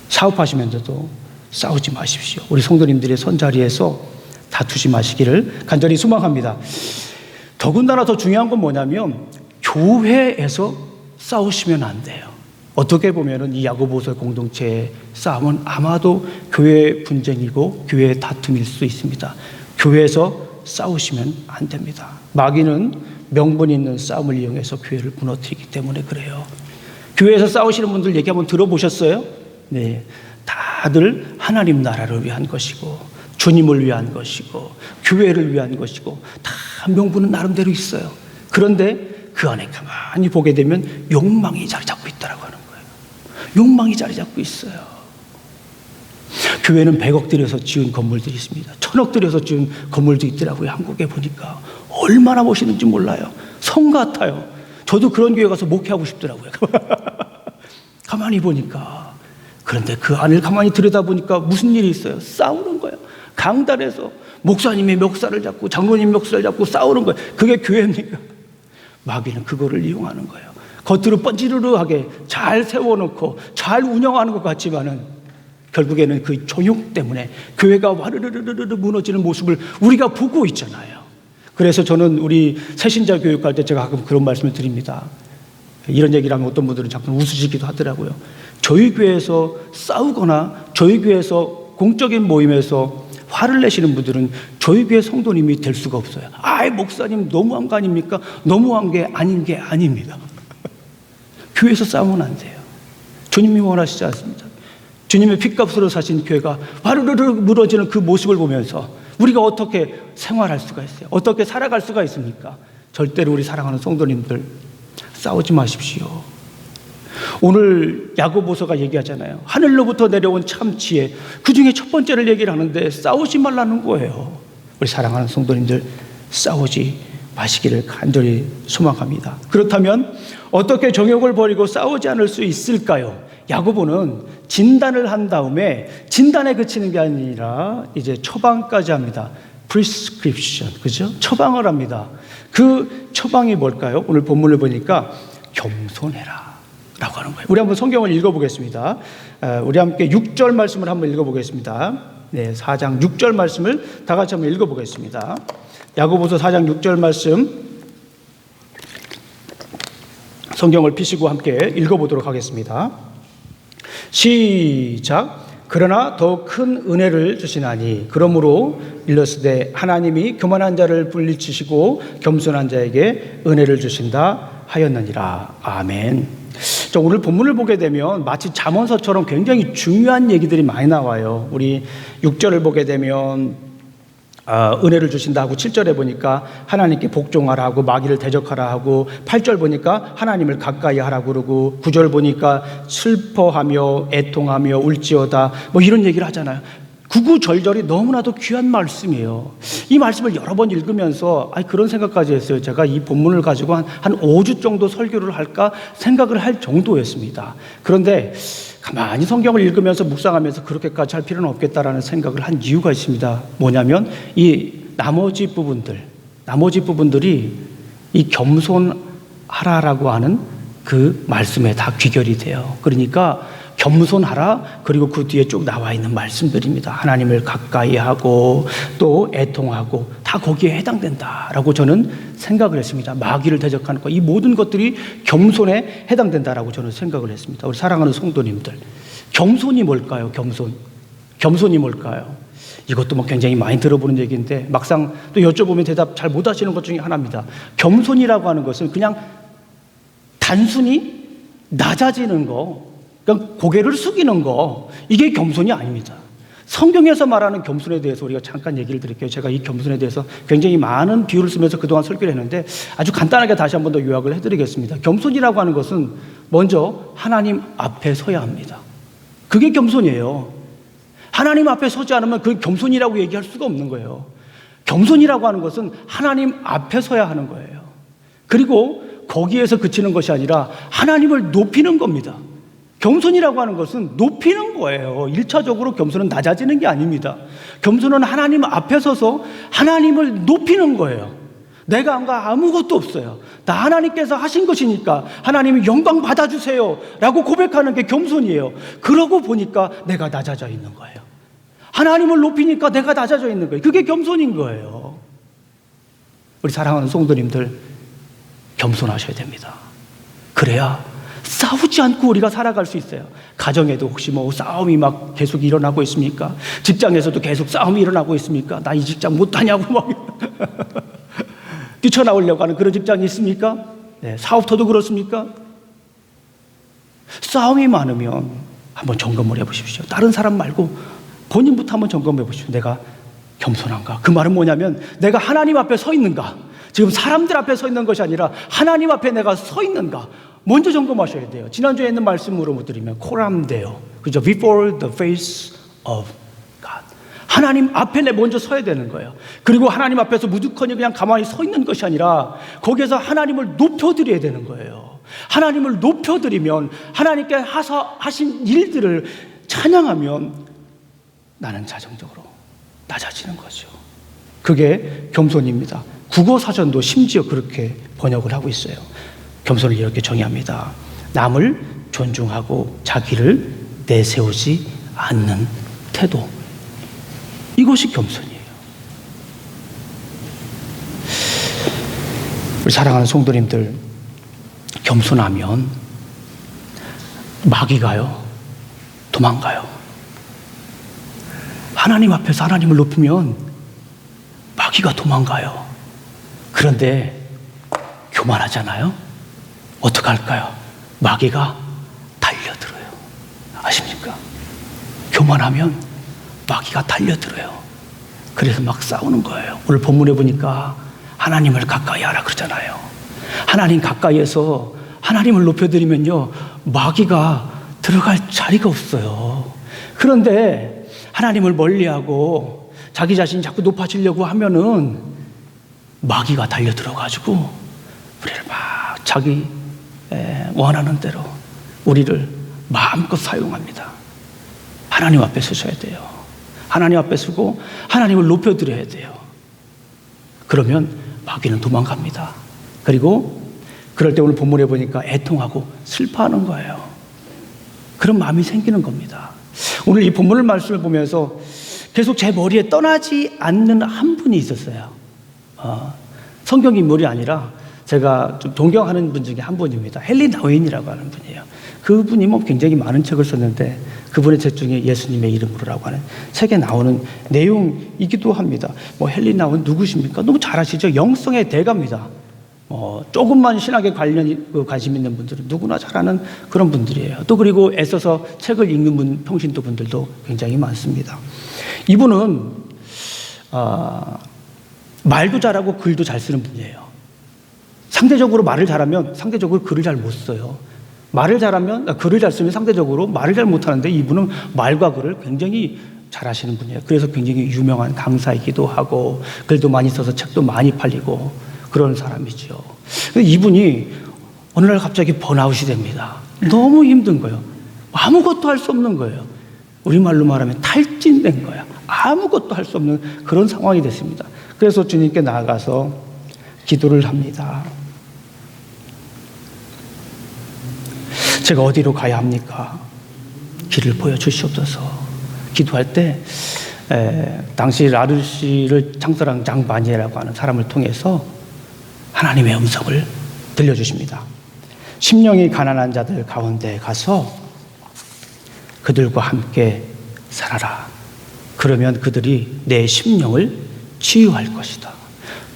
사업하시면서도 싸우지 마십시오. 우리 성도님들의 손자리에서 다투지 마시기를 간절히 소망합니다. 더군다나 더 중요한 건 뭐냐면 교회에서 싸우시면 안 돼요. 어떻게 보면은 이 야고보서 공동체의 싸움은 아마도 교회 분쟁이고 교회 다툼일 수 있습니다. 교회에서 싸우시면 안 됩니다. 마귀는 명분 있는 싸움을 이용해서 교회를 무너뜨리기 때문에 그래요. 교회에서 싸우시는 분들 얘기 한번 들어보셨어요? 네, 다들 하나님 나라를 위한 것이고 주님을 위한 것이고 교회를 위한 것이고 다 명분은 나름대로 있어요. 그런데 그 안에 가만히 보게 되면 욕망이 자리 잡고 있다라고 하는 거예요. 욕망이 자리 잡고 있어요. 교회는 100억 들여서 지은 건물들이 있습니다. 1000억 들여서 지은 건물도 있더라고요. 한국에 보니까 얼마나 멋있는지 몰라요. 성 같아요. 저도 그런 교회 가서 목회하고 싶더라고요. 가만히 보니까. 그런데 그 안을 가만히 들여다보니까 무슨 일이 있어요? 싸우는 거예요. 강단에서 목사님이 멱살을 잡고 장로님 멱살을 잡고 싸우는 거예요. 그게 교회입니까? 마귀는 그거를 이용하는 거예요. 겉으로 번지르르하게 잘 세워놓고 잘 운영하는 것 같지만은 결국에는 그 종육 때문에 교회가 와르르르르 무너지는 모습을 우리가 보고 있잖아요. 그래서 저는 우리 새신자 교육할 때 제가 가끔 그런 말씀을 드립니다. 이런 얘기를 하면 어떤 분들은 잠깐 웃으시기도 하더라고요. 저희 교회에서 싸우거나 저희 교회에서 공적인 모임에서 화를 내시는 분들은 저희 교회 성도님이 될 수가 없어요. 아이, 목사님 너무한 거 아닙니까? 너무한 게 아닌 게 아닙니다. 교회에서 싸우면 안 돼요. 주님이 원하시지 않습니다. 주님의 핏값으로 사신 교회가 와르르르 무너지는 그 모습을 보면서 우리가 어떻게 생활할 수가 있어요? 어떻게 살아갈 수가 있습니까? 절대로 우리 사랑하는 성도님들 싸우지 마십시오. 오늘 야고보서가 얘기하잖아요. 하늘로부터 내려온 참 지혜, 그 중에 첫 번째를 얘기를 하는데 싸우지 말라는 거예요. 우리 사랑하는 성도님들 싸우지 마시기를 간절히 소망합니다. 그렇다면 어떻게 정욕을 버리고 싸우지 않을 수 있을까요? 야고보는 진단을 한 다음에 진단에 그치는 게 아니라 이제 처방까지 합니다. prescription, 그죠? 처방을 합니다. 그 처방이 뭘까요? 오늘 본문을 보니까 겸손해라 라고 하는 거예요. 우리 한번 성경을 읽어보겠습니다. 우리 함께 6절 말씀을 한번 읽어보겠습니다. 네, 4장 6절 말씀을 다 같이 한번 읽어보겠습니다. 야고보서 4장 6절 말씀 성경을 펴시고 함께 읽어보도록 하겠습니다. 시작. 그러나 더 큰 은혜를 주시나니 그러므로 일러스되 하나님이 교만한 자를 물리치시고 겸손한 자에게 은혜를 주신다 하였느니라. 아멘. 자, 오늘 본문을 보게 되면 마치 잠언서처럼 굉장히 중요한 얘기들이 많이 나와요. 우리 6절을 보게 되면 은혜를 주신다 하고 7절에 보니까 하나님께 복종하라 하고 마귀를 대적하라 하고 8절 보니까 하나님을 가까이 하라고 그러고 9절 보니까 슬퍼하며 애통하며 울지어다 뭐 이런 얘기를 하잖아요. 구구절절이 너무나도 귀한 말씀이에요. 이 말씀을 여러 번 읽으면서 그런 생각까지 했어요. 제가 이 본문을 가지고 한 5주 정도 설교를 할까 생각을 할 정도였습니다. 그런데 가만히 성경을 읽으면서 묵상하면서 그렇게까지 할 필요는 없겠다라는 생각을 한 이유가 있습니다. 뭐냐면 이 나머지 부분들이 이 겸손하라라고 하는 그 말씀에 다 귀결이 돼요. 그러니까 겸손하라, 그리고 그 뒤에 쭉 나와 있는 말씀들입니다. 하나님을 가까이 하고 또 애통하고 다 거기에 해당된다라고 저는 생각을 했습니다. 마귀를 대적하는 것, 이 모든 것들이 겸손에 해당된다라고 저는 생각을 했습니다. 우리 사랑하는 성도님들, 겸손이 뭘까요? 겸손이 뭘까요? 이것도 뭐 굉장히 많이 들어보는 얘기인데 막상 또 여쭤보면 대답 잘 못하시는 것 중에 하나입니다. 겸손이라고 하는 것은 그냥 단순히 낮아지는 거, 그냥 고개를 숙이는 거, 이게 겸손이 아닙니다. 성경에서 말하는 겸손에 대해서 우리가 잠깐 얘기를 드릴게요. 제가 이 겸손에 대해서 굉장히 많은 비유를 쓰면서 그동안 설교를 했는데 아주 간단하게 다시 한 번 더 요약을 해드리겠습니다. 겸손이라고 하는 것은 먼저 하나님 앞에 서야 합니다. 그게 겸손이에요. 하나님 앞에 서지 않으면 그 겸손이라고 얘기할 수가 없는 거예요. 겸손이라고 하는 것은 하나님 앞에 서야 하는 거예요. 그리고 거기에서 그치는 것이 아니라 하나님을 높이는 겁니다. 겸손이라고 하는 것은 높이는 거예요. 1차적으로 겸손은 낮아지는 게 아닙니다. 겸손은 하나님 앞에 서서 하나님을 높이는 거예요. 내가 아무것도 없어요. 다 하나님께서 하신 것이니까 하나님이 영광 받아주세요 라고 고백하는 게 겸손이에요. 그러고 보니까 내가 낮아져 있는 거예요. 하나님을 높이니까 내가 낮아져 있는 거예요. 그게 겸손인 거예요. 우리 사랑하는 성도님들, 겸손하셔야 됩니다. 그래야 싸우지 않고 우리가 살아갈 수 있어요. 가정에도 혹시 뭐 싸움이 막 계속 일어나고 있습니까? 직장에서도 계속 싸움이 일어나고 있습니까? 나 이 직장 못하냐고 막 뛰쳐나오려고 하는 그런 직장이 있습니까? 네, 사업터도 그렇습니까? 싸움이 많으면 한번 점검을 해보십시오. 다른 사람 말고 본인부터 한번 점검해 보십시오. 내가 겸손한가? 그 말은 뭐냐면 내가 하나님 앞에 서 있는가? 지금 사람들 앞에 서 있는 것이 아니라 하나님 앞에 내가 서 있는가? 먼저 점검하셔야 돼요. 지난주에 있는 말씀으로 못 드리면 코람데요. 그죠? Before the face of God. 하나님 앞에 내 먼저 서야 되는 거예요. 그리고 하나님 앞에서 무두커니 그냥 가만히 서 있는 것이 아니라 거기에서 하나님을 높여드려야 되는 거예요. 하나님을 높여드리면 하나님께 하신 일들을 찬양하면 나는 자정적으로 낮아지는 거죠. 그게 겸손입니다. 국어사전도 심지어 그렇게 번역을 하고 있어요. 겸손을 이렇게 정의합니다. 남을 존중하고 자기를 내세우지 않는 태도. 이것이 겸손이에요. 우리 사랑하는 성도님들, 겸손하면 마귀가요, 도망가요. 하나님 앞에서 하나님을 높이면 마귀가 도망가요. 그런데 교만하잖아요. 어떻게 할까요? 마귀가 달려들어요. 아십니까? 교만하면 마귀가 달려들어요. 그래서 막 싸우는 거예요. 오늘 본문에 보니까 하나님을 가까이 하라 그러잖아요. 하나님 가까이에서 하나님을 높여드리면요, 마귀가 들어갈 자리가 없어요. 그런데 하나님을 멀리하고 자기 자신이 자꾸 높아지려고 하면은 마귀가 달려들어가지고 우리를 막 자기 원하는 대로 우리를 마음껏 사용합니다. 하나님 앞에 서셔야 돼요. 하나님 앞에 서고 하나님을 높여드려야 돼요. 그러면 마귀는 도망갑니다. 그리고 그럴 때 오늘 본문에 보니까 애통하고 슬퍼하는 거예요. 그런 마음이 생기는 겁니다. 오늘 이 본문을 말씀을 보면서 계속 제 머리에 떠나지 않는 한 분이 있었어요. 성경 인물이 아니라 제가 좀 동경하는 분 중에 한 분입니다. 헨리 나우엔이라고 하는 분이에요. 그분이 뭐 굉장히 많은 책을 썼는데 그분의 책 중에 예수님의 이름으로라고 하는 책에 나오는 내용이기도 합니다. 뭐 헨리 나우엔 누구십니까? 너무 잘 아시죠? 영성의 대가입니다. 조금만 신학에 관심 있는 분들은 누구나 잘 아는 그런 분들이에요. 또 그리고 애써서 책을 읽는 평신도 분들도 굉장히 많습니다. 이분은 말도 잘하고 글도 잘 쓰는 분이에요. 상대적으로 말을 잘하면 상대적으로 글을 잘 못 써요. 말을 잘하면 글을 잘 쓰면 상대적으로 말을 잘 못하는데 이분은 말과 글을 굉장히 잘하시는 분이에요. 그래서 굉장히 유명한 강사이기도 하고 글도 많이 써서 책도 많이 팔리고 그런 사람이죠. 이분이 어느 날 갑자기 번아웃이 됩니다. 너무 힘든 거예요. 아무것도 할 수 없는 거예요. 우리말로 말하면 탈진된 거야. 아무것도 할 수 없는 그런 상황이 됐습니다. 그래서 주님께 나아가서 기도를 합니다. 제가 어디로 가야 합니까? 길을 보여주시옵소서. 기도할 때 당시 라르시를 창설한 장바니에라고 하는 사람을 통해서 하나님의 음성을 들려주십니다. 심령이 가난한 자들 가운데 가서 그들과 함께 살아라. 그러면 그들이 내 심령을 치유할 것이다.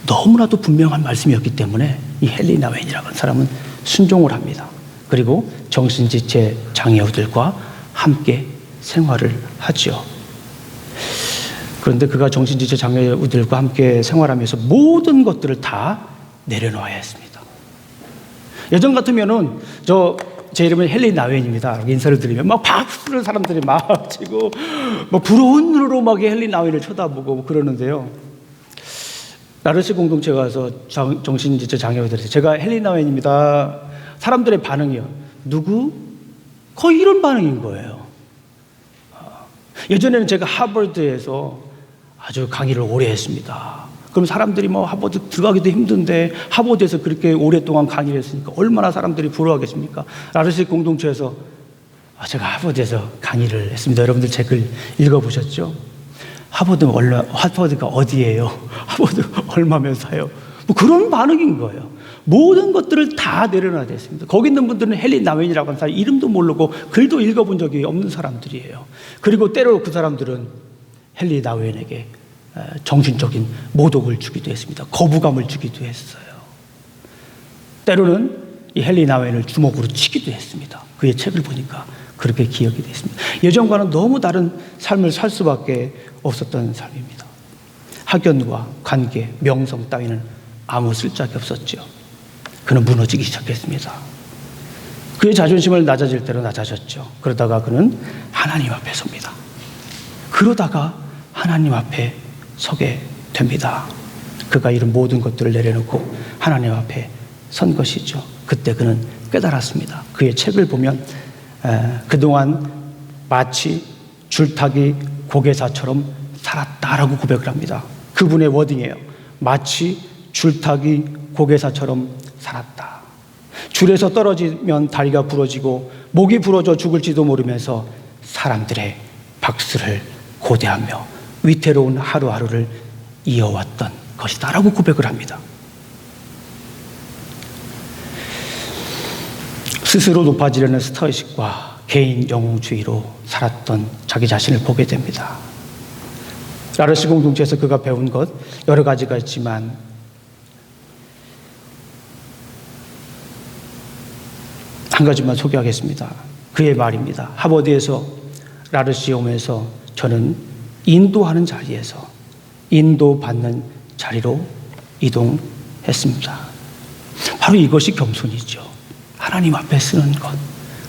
너무나도 분명한 말씀이었기 때문에 이 헨리 나우엔이라는 사람은 순종을 합니다. 그리고 정신지체 장애우들과 함께 생활을 하죠. 그런데 그가 정신지체 장애우들과 함께 생활하면서 모든 것들을 다 내려놓아야 했습니다. 예전 같으면은 제 이름은 헨리 나우엔입니다. 인사를 드리면 막 박수를 사람들이 막 치고 막 부러운 눈으로 막 헨리 나우엔을 쳐다보고 그러는데요. 라르시 공동체에 가서 정신지체 장애우들에서 제가 헨리 나우엔입니다. 사람들의 반응이요. 누구? 거의 이런 반응인 거예요. 예전에는 제가 하버드에서 아주 강의를 오래 했습니다. 그럼 사람들이 뭐 하버드 들어가기도 힘든데 하버드에서 그렇게 오랫동안 강의를 했으니까 얼마나 사람들이 부러워하겠습니까? 라르시 공동체에서 제가 하버드에서 강의를 했습니다. 여러분들 제 글 읽어보셨죠? 하버드가 어디예요? 하버드 얼마면서요? 뭐 그런 반응인 거예요. 모든 것들을 다 내려놔야 됐습니다. 거기 있는 분들은 헨리 나우엔이라고 하는 사람 이름도 모르고 글도 읽어본 적이 없는 사람들이에요. 그리고 때로 그 사람들은 헨리 나우엔에게 정신적인 모독을 주기도 했습니다. 거부감을 주기도 했어요. 때로는 이 헨리 나우엔을 주먹으로 치기도 했습니다. 그의 책을 보니까 그렇게 기억이 됐습니다. 예전과는 너무 다른 삶을 살 수밖에 없었던 삶입니다. 학연과 관계, 명성 따위는 아무 쓸데가 없었죠. 그는 무너지기 시작했습니다. 그의 자존심을 낮아질 대로 낮아졌죠. 그러다가 그는 하나님 앞에 섭니다. 그러다가 하나님 앞에 서게 됩니다. 그가 이룬 모든 것들을 내려놓고 하나님 앞에 선 것이죠. 그때 그는 깨달았습니다. 그의 책을 보면 그동안 마치 줄타기 고개사처럼 살았다라고 고백을 합니다. 그분의 워딩이에요. 마치 줄타기 고개사처럼 살았다. 줄에서 떨어지면 다리가 부러지고 목이 부러져 죽을지도 모르면서 사람들의 박수를 고대하며 위태로운 하루하루를 이어왔던 것이다라고 고백을 합니다. 스스로 높아지려는 스타의식과 개인 영웅주의로 살았던 자기 자신을 보게 됩니다. 라르시 공동체에서 그가 배운 것 여러 가지가 있지만 한 가지만 소개하겠습니다. 그의 말입니다. 하버드에서 라르시에 오면서 저는 인도하는 자리에서 인도받는 자리로 이동했습니다. 바로 이것이 겸손이죠. 하나님 앞에 쓰는 것,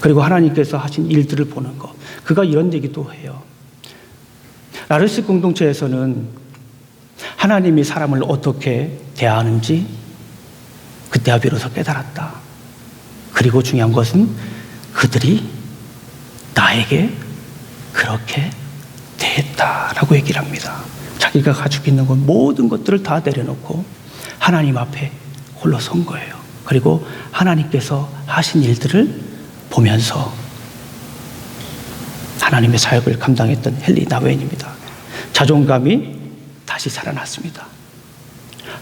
그리고 하나님께서 하신 일들을 보는 것. 그가 이런 얘기도 해요. 라르시 공동체에서는 하나님이 사람을 어떻게 대하는지 그때야 비로소 깨달았다. 그리고 중요한 것은 그들이 나에게 그렇게 대했다라고 얘기를 합니다. 자기가 가지고 있는 것 모든 것들을 다 내려놓고 하나님 앞에 홀로 선 거예요. 그리고 하나님께서 하신 일들을 보면서 하나님의 사역을 감당했던 헨리 나우엔입니다. 자존감이 다시 살아났습니다.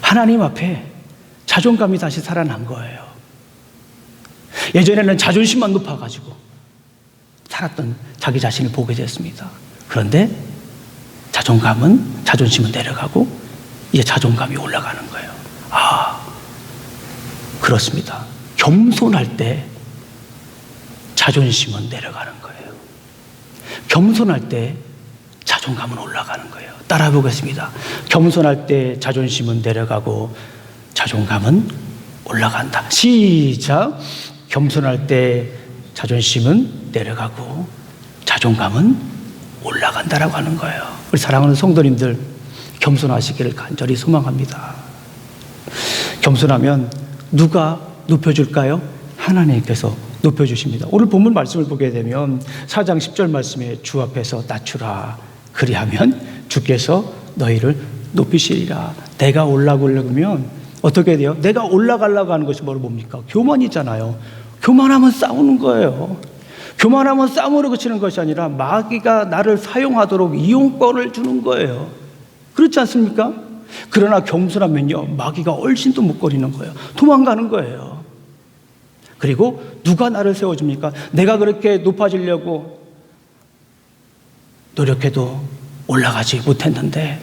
하나님 앞에 자존감이 다시 살아난 거예요. 예전에는 자존심만 높아가지고 살았던 자기 자신을 보게 됐습니다. 그런데 자존심은 내려가고 이제 자존감이 올라가는 거예요. 그렇습니다. 겸손할 때 자존심은 내려가는 거예요. 겸손할 때 자존감은 올라가는 거예요. 따라 보겠습니다. 겸손할 때 자존심은 내려가고 자존감은 올라간다. 시작. 겸손할 때 자존심은 내려가고 자존감은 올라간다라고 하는 거예요. 우리 사랑하는 성도님들, 겸손하시기를 간절히 소망합니다. 겸손하면 누가 높여줄까요? 하나님께서 높여주십니다. 오늘 본문 말씀을 보게 되면 4장 10절 말씀에 주 앞에서 낮추라. 그리하면 주께서 너희를 높이시리라. 내가 올라가려면 어떻게 돼요? 내가 올라가려고 하는 것이 바로 뭡니까? 교만이잖아요. 교만하면 싸우는 거예요. 교만하면 싸움으로 그치는 것이 아니라 마귀가 나를 사용하도록 이용권을 주는 거예요. 그렇지 않습니까? 그러나 겸손하면요, 마귀가 얼씬 더 못 거리는 거예요. 도망가는 거예요. 그리고 누가 나를 세워줍니까? 내가 그렇게 높아지려고 노력해도 올라가지 못했는데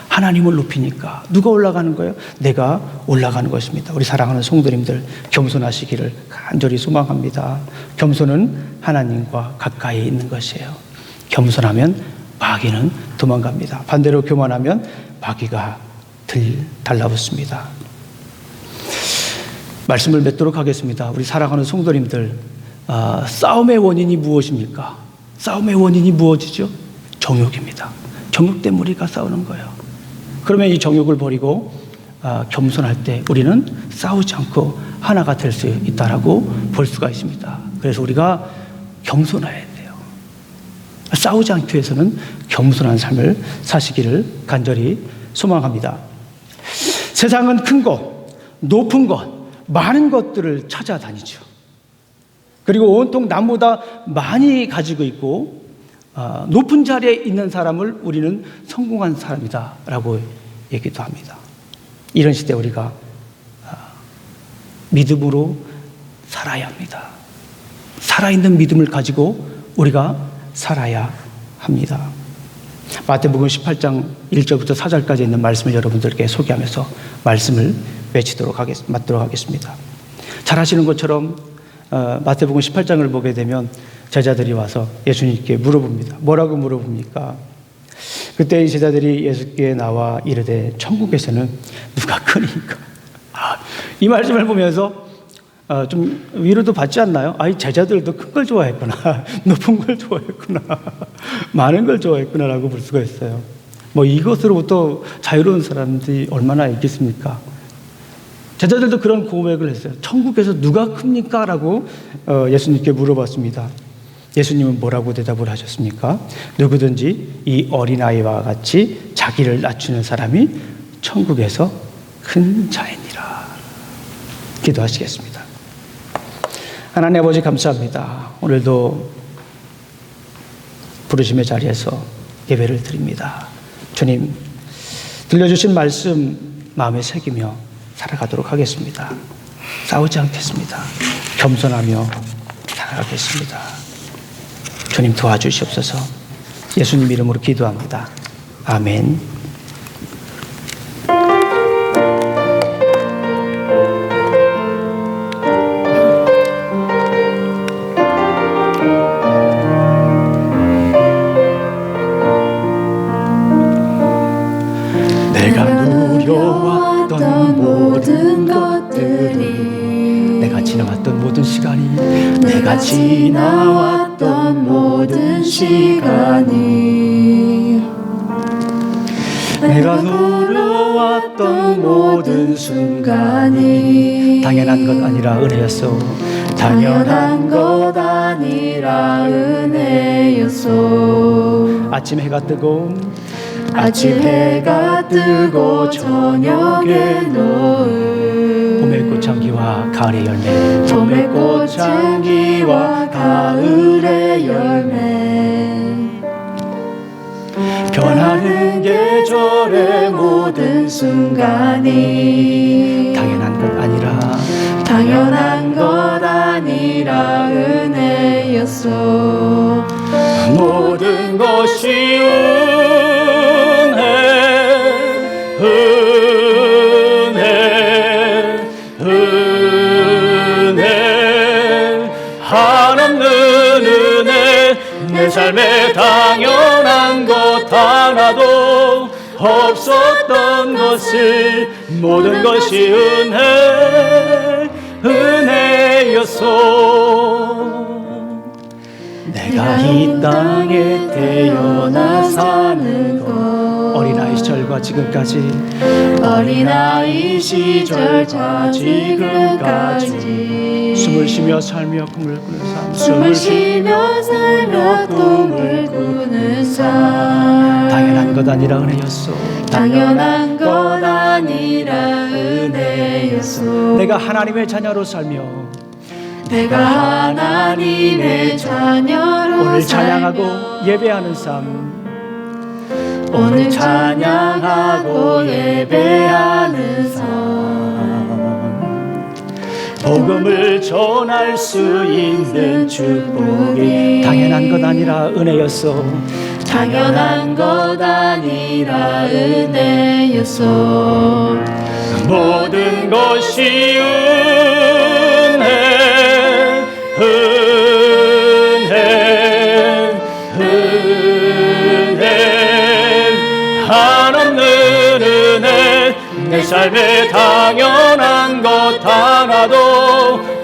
하나님을 높이니까 누가 올라가는 거예요? 내가 올라가는 것입니다. 우리 사랑하는 성도님들, 겸손하시기를 간절히 소망합니다. 겸손은 하나님과 가까이 있는 것이에요. 겸손하면 마귀는 도망갑니다. 반대로 교만하면 마귀가 달라붙습니다. 말씀을 맺도록 하겠습니다. 우리 사랑하는 성도님들, 싸움의 원인이 무엇입니까? 싸움의 원인이 무엇이죠? 정욕입니다. 정욕 때문에 우리가 싸우는 거예요. 그러면 이 정욕을 버리고 겸손할 때 우리는 싸우지 않고 하나가 될 수 있다라고 볼 수가 있습니다. 그래서 우리가 겸손해야 돼요. 싸우지 않기 위해서는 겸손한 삶을 사시기를 간절히 소망합니다. 세상은 큰 것, 높은 것, 많은 것들을 찾아다니죠. 그리고 온통 남보다 많이 가지고 있고 높은 자리에 있는 사람을 우리는 성공한 사람이다라고 얘기도 합니다. 이런 시대에 우리가 믿음으로 살아야 합니다. 살아있는 믿음을 가지고 우리가 살아야 합니다. 마태복음 18장 1절부터 4절까지 있는 말씀을 여러분들께 소개하면서 말씀을 맞도록 하겠습니다. 잘 아시는 것처럼 마태복음 18장을 보게 되면 제자들이 와서 예수님께 물어봅니다. 뭐라고 물어봅니까? 그때 이 제자들이 예수께 나와 이르되 천국에서는 누가 크니까? 이 말씀을 보면서 좀 위로도 받지 않나요? 이 제자들도 큰 걸 좋아했구나. 높은 걸 좋아했구나. 많은 걸 좋아했구나라고 볼 수가 있어요. 이것으로부터 자유로운 사람들이 얼마나 있겠습니까? 제자들도 그런 고백을 했어요. 천국에서 누가 큽니까? 라고 예수님께 물어봤습니다. 예수님은 뭐라고 대답을 하셨습니까? 누구든지 이 어린아이와 같이 자기를 낮추는 사람이 천국에서 큰 자이니라. 기도하시겠습니다. 하나님 아버지 감사합니다. 오늘도 부르심의 자리에서 예배를 드립니다. 주님, 들려주신 말씀 마음에 새기며 살아가도록 하겠습니다. 싸우지 않겠습니다. 겸손하며 살아가겠습니다. 주님 도와주시옵소서. 예수님 이름으로 기도합니다. 아멘. 내가 누려왔던 모든 것들이, 내가 지나왔던 모든 시간이, 내가 지나왔던 모든 시간이, 내가 누려왔던 모든 순간이 당연한 것 아니라 은혜였소. 당연한 것 아니라 은혜였소. 아침 해가 뜨고 아침 해가 뜨고 저녁에 노을, 봄의 꽃향기와 가을의 열매, 봄의 꽃향기와 가을의 열매, 변하는 계절의 모든 순간이 당연한 것 아니라 당연한 것 아니라 은혜였소. 모든 것이 은혜, 한없는 은혜, 내 삶에 당연한 것 하나도 없었던 것을, 모든 것이 은혜였소. 내가 이 땅에 태어나 사는 것, 어린아이 시절과 지금까지, 어린아이 시절과 지금까지 숨을 쉬며 살며 꿈을 꾸는 삶, 숨을 쉬며 살며 꿈을 꾸는 삶, 당연한 것 아니라 은혜였소. 당연한 것 아니라 은혜였소. 내가 하나님의 자녀로 살며 내가 하나님의 자녀로 오늘 살며 찬양하고 예배하는 삶, 오늘 찬양하고 예배하는 삶, 복음을 전할 수 있는 축복이 당연한 것 아니라 은혜였소. 당연한 것 아니라 은혜였소. 모든 것이 은혜, 한없는 은혜, 내 삶에 당연한 것 하나도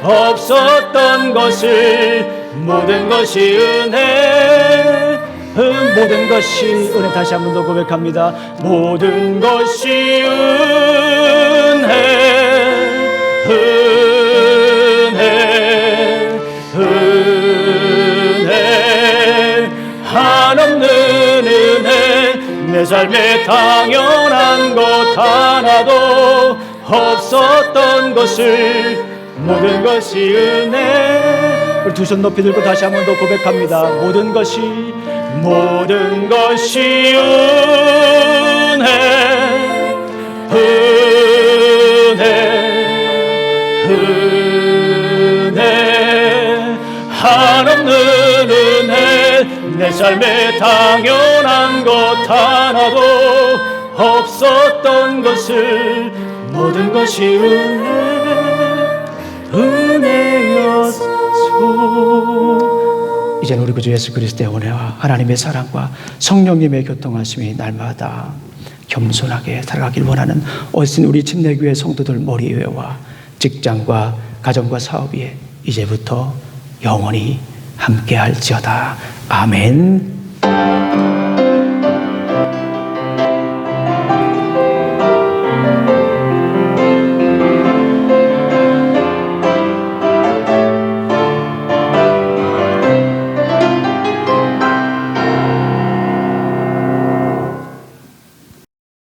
없었던 것을, 모든 것이 은혜, 모든 것이 은혜. 다시 한 번 더 고백합니다. 모든 것이 은혜, 한없는 은혜, 내 삶에 당연한 것 하나도 없었던 것을, 모든 것이 은혜. 우리 두 손 높이 들고 다시 한 번 더 고백합니다. 모든 것이 은혜, 한없는 은혜, 내 삶에 당연한 것 하나도 없었던 것을, 모든 것이 은혜였소. 이제는 우리 구주 예수 그리스도의 은혜와 하나님의 사랑과 성령님의 교통하심이 날마다 겸손하게 살아가길 원하는 어신 우리 침례교회 성도들 머리 위에와 직장과 가정과 사업 위에 이제부터 영원히 함께할지어다. 아멘.